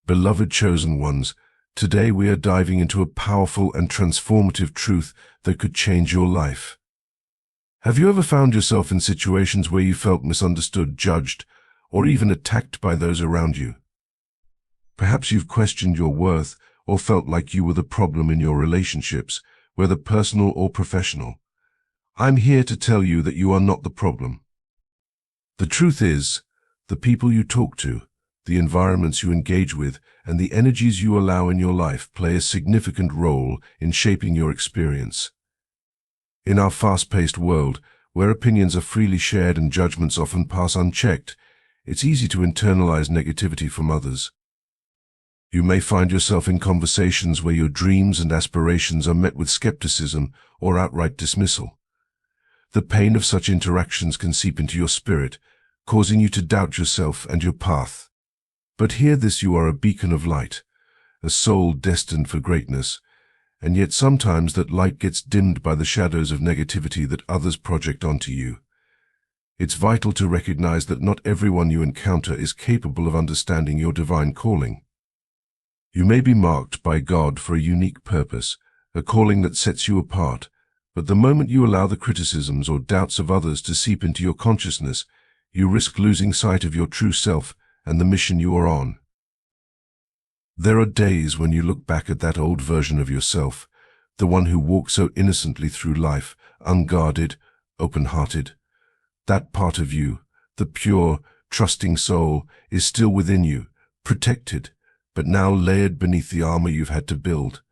Beloved chosen ones, today we are diving into a powerful and transformative truth that could change your life. Have you ever found yourself in situations where you felt misunderstood, judged, or even attacked by those around you? Perhaps you've questioned your worth or felt like you were the problem in your relationships, whether personal or professional. I'm here to tell you that you are not the problem. The truth is, the people you talk to, the environments you engage with, and the energies you allow in your life play a significant role in shaping your experience. In our fast-paced world, where opinions are freely shared and judgments often pass unchecked, it's easy to internalize negativity from others. You may find yourself in conversations where your dreams and aspirations are met with skepticism or outright dismissal. The pain of such interactions can seep into your spirit, causing you to doubt yourself and your path. But hear this: you are a beacon of light, a soul destined for greatness, and yet sometimes that light gets dimmed by the shadows of negativity that others project onto you. It's vital to recognize that not everyone you encounter is capable of understanding your divine calling. You may be marked by God for a unique purpose, a calling that sets you apart, but the moment you allow the criticisms or doubts of others to seep into your consciousness, you risk losing sight of your true self and the mission you are on. There are days when you look back at that old version of yourself, the one who walked so innocently through life, unguarded, open-hearted. That part of you, the pure, trusting soul, is still within you, protected, but now layered beneath the armor you've had to build.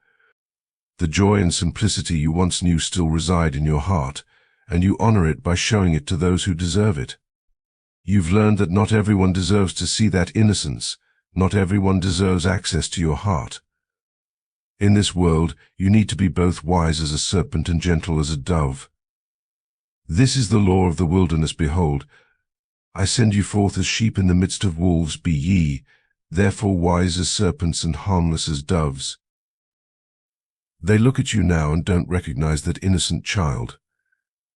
The joy and simplicity you once knew still reside in your heart, and you honor it by showing it to those who deserve it. You've learned that not everyone deserves to see that innocence. Not everyone deserves access to your heart. In this world, you need to be both wise as a serpent and gentle as a dove. This is the law of the wilderness. Behold, I send you forth as sheep in the midst of wolves. Be ye, therefore, wise as serpents and harmless as doves. They look at you now and don't recognize that innocent child.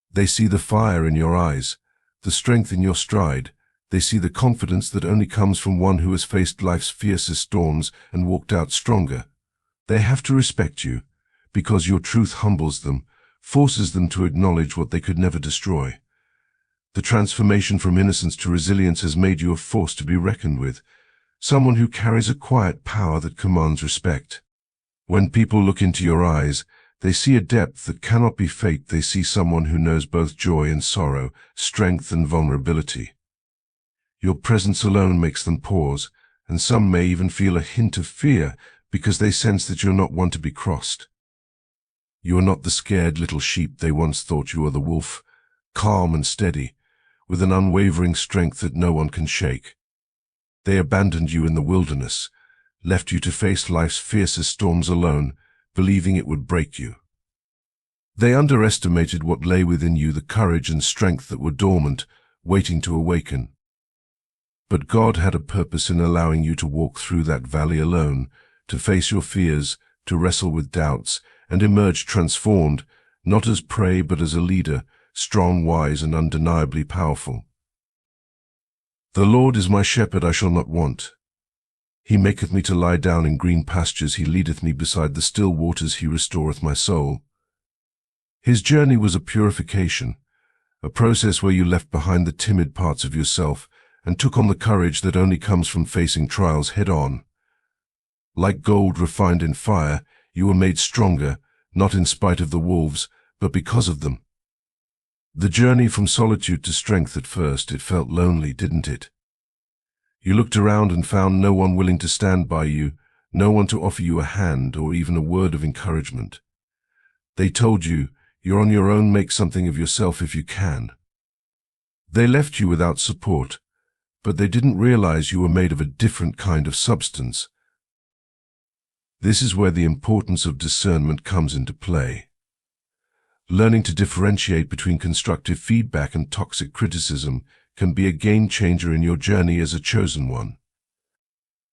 They see the fire in your eyes, the strength in your stride. They see the confidence that only comes from one who has faced life's fiercest storms and walked out stronger. They have to respect you, because your truth humbles them, forces them to acknowledge what they could never destroy. The transformation from innocence to resilience has made you a force to be reckoned with, someone who carries a quiet power that commands respect. When people look into your eyes, they see a depth that cannot be faked. They see someone who knows both joy and sorrow, strength and vulnerability. Your presence alone makes them pause, and some may even feel a hint of fear because they sense that you're not one to be crossed. You are not the scared little sheep they once thought. You are the wolf, calm and steady, with an unwavering strength that no one can shake. They abandoned you in the wilderness, left you to face life's fiercest storms alone, believing it would break you. They underestimated what lay within you, the courage and strength that were dormant, waiting to awaken. But God had a purpose in allowing you to walk through that valley alone, to face your fears, to wrestle with doubts, and emerge transformed, not as prey but as a leader, strong, wise, and undeniably powerful. The Lord is my shepherd, I shall not want. He maketh me to lie down in green pastures. He leadeth me beside the still waters. He restoreth my soul. His journey was a purification, a process where you left behind the timid parts of yourself and took on the courage that only comes from facing trials head-on. Like gold refined in fire, you were made stronger, not in spite of the wolves, but because of them. The journey from solitude to strength. At first, it felt lonely, didn't it? You looked around and found no one willing to stand by you, no one to offer you a hand or even a word of encouragement. They told you, you're on your own, make something of yourself if you can. They left you without support, but they didn't realize you were made of a different kind of substance. This is where the importance of discernment comes into play. Learning to differentiate between constructive feedback and toxic criticism can be a game changer in your journey as a chosen one.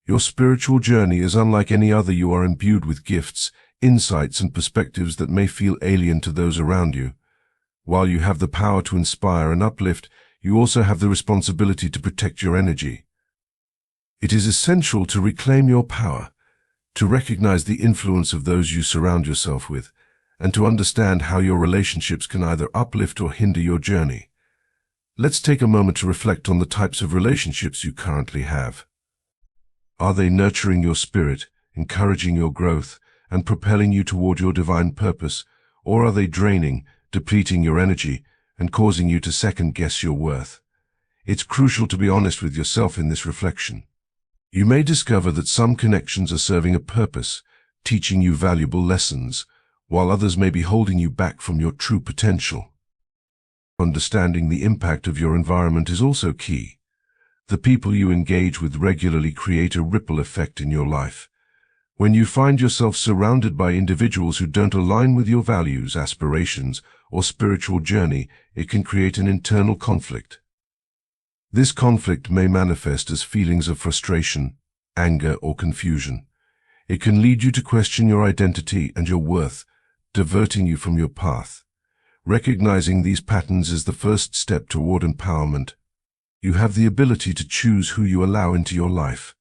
Your spiritual journey is unlike any other. You are imbued with gifts, insights, and perspectives that may feel alien to those around you. While you have the power to inspire and uplift, you also have the responsibility to protect your energy. It is essential to reclaim your power, to recognize the influence of those you surround yourself with, and to understand how your relationships can either uplift or hinder your journey. Let's take a moment to reflect on the types of relationships you currently have. Are they nurturing your spirit, encouraging your growth, and propelling you toward your divine purpose, or are they draining, depleting your energy, and causing you to second-guess your worth? It's crucial to be honest with yourself in this reflection. You may discover that some connections are serving a purpose, teaching you valuable lessons, while others may be holding you back from your true potential. Understanding the impact of your environment is also key. The people you engage with regularly create a ripple effect in your life. When you find yourself surrounded by individuals who don't align with your values, aspirations, or spiritual journey, it can create an internal conflict. This conflict may manifest as feelings of frustration, anger, or confusion. It can lead you to question your identity and your worth, diverting you from your path. Recognizing these patterns is the first step toward empowerment. You have the ability to choose who you allow into your life.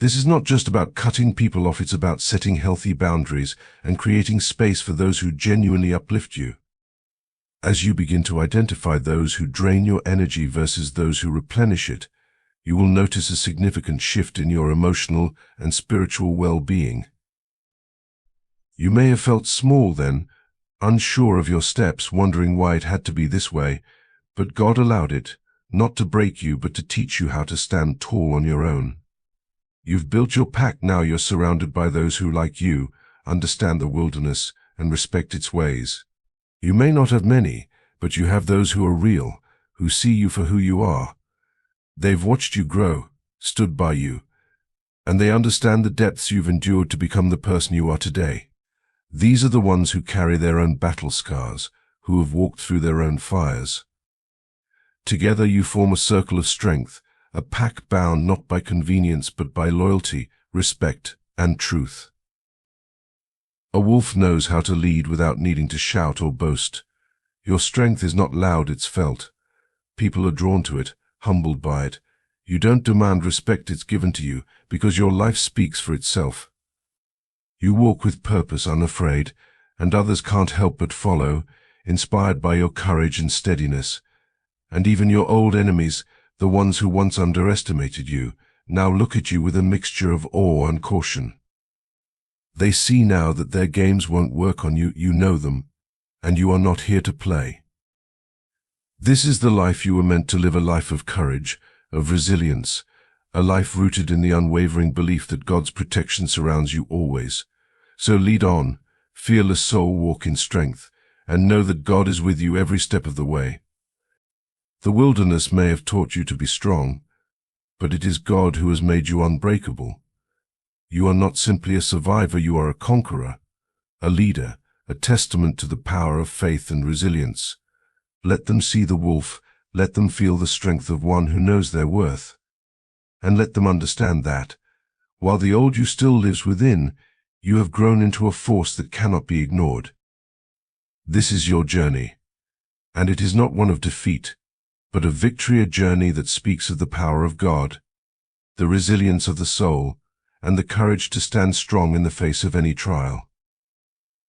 This is not just about cutting people off, it's about setting healthy boundaries and creating space for those who genuinely uplift you. As you begin to identify those who drain your energy versus those who replenish it, you will notice a significant shift in your emotional and spiritual well-being. You may have felt small then, unsure of your steps, wondering why it had to be this way, but God allowed it, not to break you, but to teach you how to stand tall on your own. You've built your pack, now you're surrounded by those who, like you, understand the wilderness and respect its ways. You may not have many, but you have those who are real, who see you for who you are. They've watched you grow, stood by you, and they understand the depths you've endured to become the person you are today. These are the ones who carry their own battle scars, who have walked through their own fires. Together you form a circle of strength, a pack bound not by convenience but by loyalty, respect, and truth. A wolf knows how to lead without needing to shout or boast. Your strength is not loud, it's felt. People are drawn to it, humbled by it. You don't demand respect, it's given to you, because your life speaks for itself. You walk with purpose, unafraid, and others can't help but follow, inspired by your courage and steadiness. And even your old enemies, the ones who once underestimated you, now look at you with a mixture of awe and caution. They see now that their games won't work on you, you know them, and you are not here to play. This is the life you were meant to live, a life of courage, of resilience, a life rooted in the unwavering belief that God's protection surrounds you always. So lead on, fearless soul, walk in strength, and know that God is with you every step of the way. The wilderness may have taught you to be strong, but it is God who has made you unbreakable. You are not simply a survivor, you are a conqueror, a leader, a testament to the power of faith and resilience. Let them see the wolf, let them feel the strength of one who knows their worth. And let them understand that, while the old you still lives within, you have grown into a force that cannot be ignored. This is your journey, and it is not one of defeat, but of victory, a journey that speaks of the power of God, the resilience of the soul, and the courage to stand strong in the face of any trial.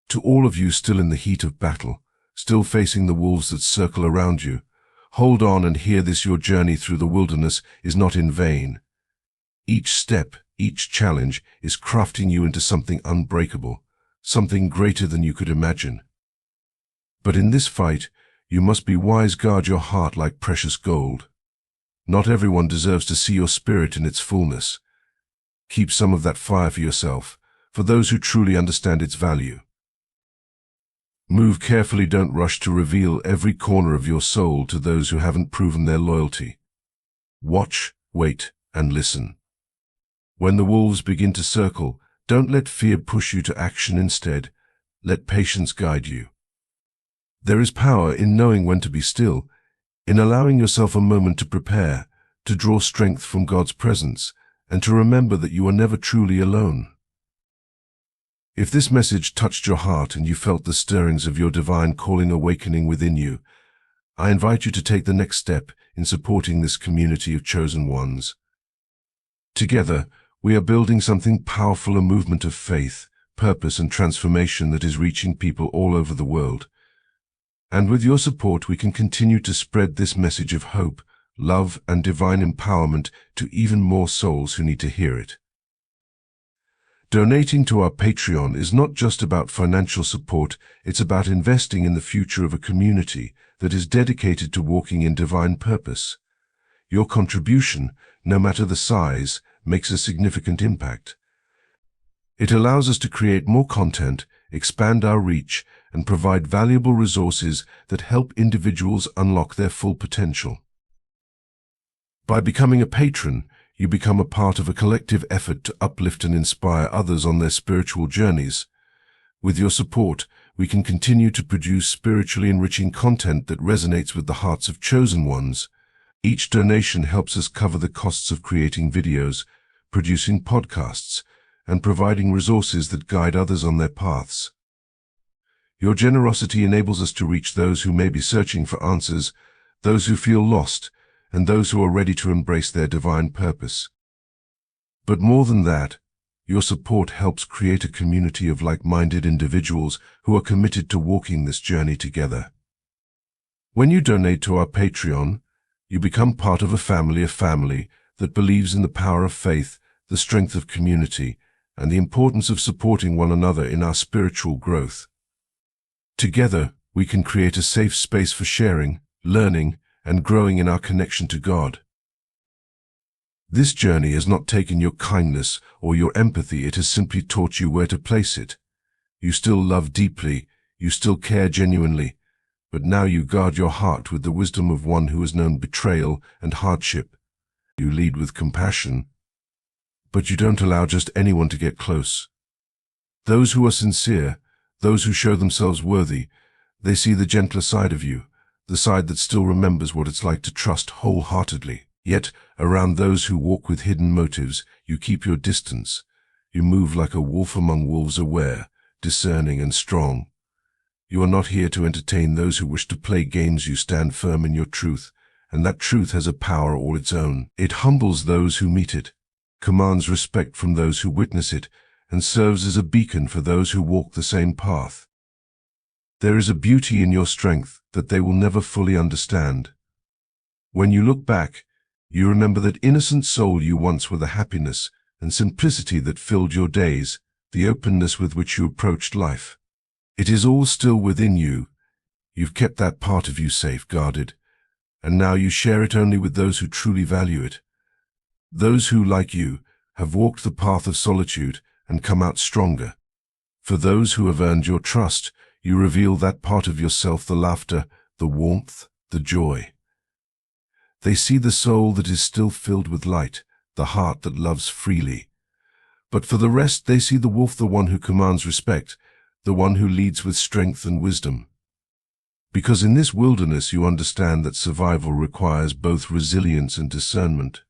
To all of you still in the heat of battle, still facing the wolves that circle around you, hold on and hear this: your journey through the wilderness is not in vain. Each step, each challenge is crafting you into something unbreakable, something greater than you could imagine. But in this fight, you must be wise, guard your heart like precious gold. Not everyone deserves to see your spirit in its fullness. Keep some of that fire for yourself, for those who truly understand its value. Move carefully, don't rush to reveal every corner of your soul to those who haven't proven their loyalty. Watch, wait, and listen. When the wolves begin to circle, don't let fear push you to action. Instead, let patience guide you. There is power in knowing when to be still, in allowing yourself a moment to prepare, to draw strength from God's presence, and to remember that you are never truly alone. If this message touched your heart and you felt the stirrings of your divine calling awakening within you, I invite you to take the next step in supporting this community of chosen ones. Together, we are building something powerful, a movement of faith, purpose, and transformation that is reaching people all over the world. And with your support, we can continue to spread this message of hope, love, and divine empowerment to even more souls who need to hear it. Donating to our Patreon is not just about financial support, it's about investing in the future of a community that is dedicated to walking in divine purpose. Your contribution, no matter the size, makes a significant impact. It allows us to create more content, expand our reach, and provide valuable resources that help individuals unlock their full potential. By becoming a patron, you become a part of a collective effort to uplift and inspire others on their spiritual journeys. With your support, we can continue to produce spiritually enriching content that resonates with the hearts of chosen ones. Each donation helps us cover the costs of creating videos, producing podcasts, and providing resources that guide others on their paths. Your generosity enables us to reach those who may be searching for answers, those who feel lost, and those who are ready to embrace their divine purpose. But more than that, your support helps create a community of like-minded individuals who are committed to walking this journey together. When you donate to our Patreon, you become part of a family that believes in the power of faith, the strength of community, and the importance of supporting one another in our spiritual growth. Together, we can create a safe space for sharing, learning, and growing in our connection to God. This journey has not taken your kindness or your empathy, it has simply taught you where to place it. You still love deeply, you still care genuinely, but now you guard your heart with the wisdom of one who has known betrayal and hardship. You lead with compassion, but you don't allow just anyone to get close. Those who are sincere, those who show themselves worthy, they see the gentler side of you, the side that still remembers what it's like to trust wholeheartedly. Yet, around those who walk with hidden motives, you keep your distance. You move like a wolf among wolves, aware, discerning, and strong. You are not here to entertain those who wish to play games. You stand firm in your truth, and that truth has a power all its own. It humbles those who meet it, commands respect from those who witness it, and serves as a beacon for those who walk the same path. There is a beauty in your strength that they will never fully understand. When you look back, you remember that innocent soul you once were, the happiness and simplicity that filled your days, the openness with which you approached life. It is all still within you. You've kept that part of you safeguarded, and now you share it only with those who truly value it. Those who, like you, have walked the path of solitude and come out stronger. For those who have earned your trust, you reveal that part of yourself, the laughter, the warmth, the joy. They see the soul that is still filled with light, the heart that loves freely. But for the rest, they see the wolf, the one who commands respect, the one who leads with strength and wisdom. Because in this wilderness you understand that survival requires both resilience and discernment.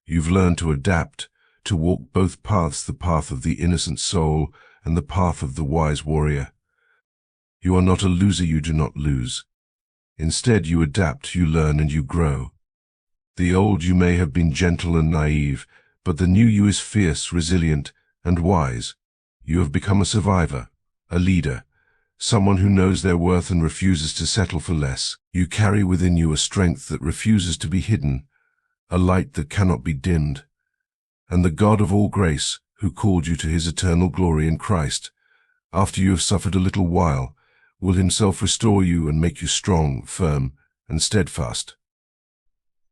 You've learned to adapt, to walk both paths, the path of the innocent soul and the path of the wise warrior. You are not a loser, you do not lose. Instead, you adapt, you learn, and you grow. The old you may have been gentle and naive, but the new you is fierce, resilient, and wise. You have become a survivor, a leader, someone who knows their worth and refuses to settle for less. You carry within you a strength that refuses to be hidden, a light that cannot be dimmed. And the God of all grace, who called you to his eternal glory in Christ, after you have suffered a little while, will himself restore you and make you strong, firm, and steadfast.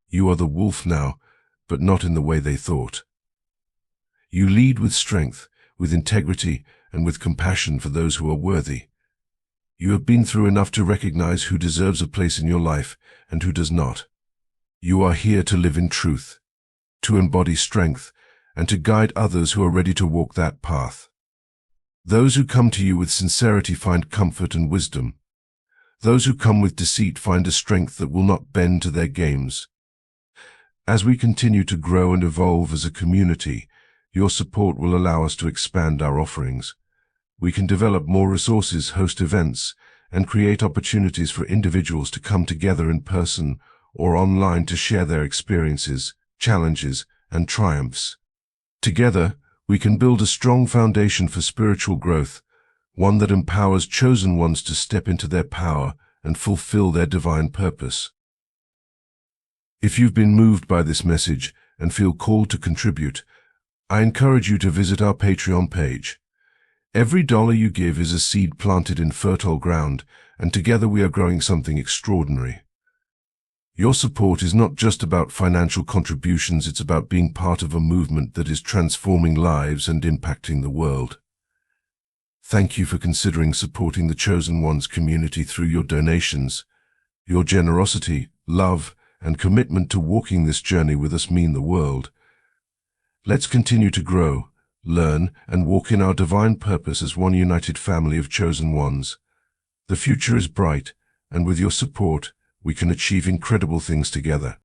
You are the wolf now, but not in the way they thought. You lead with strength, with integrity, and with compassion for those who are worthy. You have been through enough to recognize who deserves a place in your life and who does not. You are here to live in truth, to embody strength, and to guide others who are ready to walk that path. Those who come to you with sincerity find comfort and wisdom. Those who come with deceit find a strength that will not bend to their games. As we continue to grow and evolve as a community, your support will allow us to expand our offerings. We can develop more resources, host events, and create opportunities for individuals to come together in person or online to share their experiences, challenges, and triumphs. Together, we can build a strong foundation for spiritual growth, one that empowers chosen ones to step into their power and fulfill their divine purpose. If you've been moved by this message and feel called to contribute, I encourage you to visit our Patreon page. Every dollar you give is a seed planted in fertile ground, and together we are growing something extraordinary. Your support is not just about financial contributions, it's about being part of a movement that is transforming lives and impacting the world. Thank you for considering supporting the Chosen Ones community through your donations. Your generosity, love, and commitment to walking this journey with us mean the world. Let's continue to grow, learn, and walk in our divine purpose as one united family of Chosen Ones. The future is bright, and with your support, we can achieve incredible things together.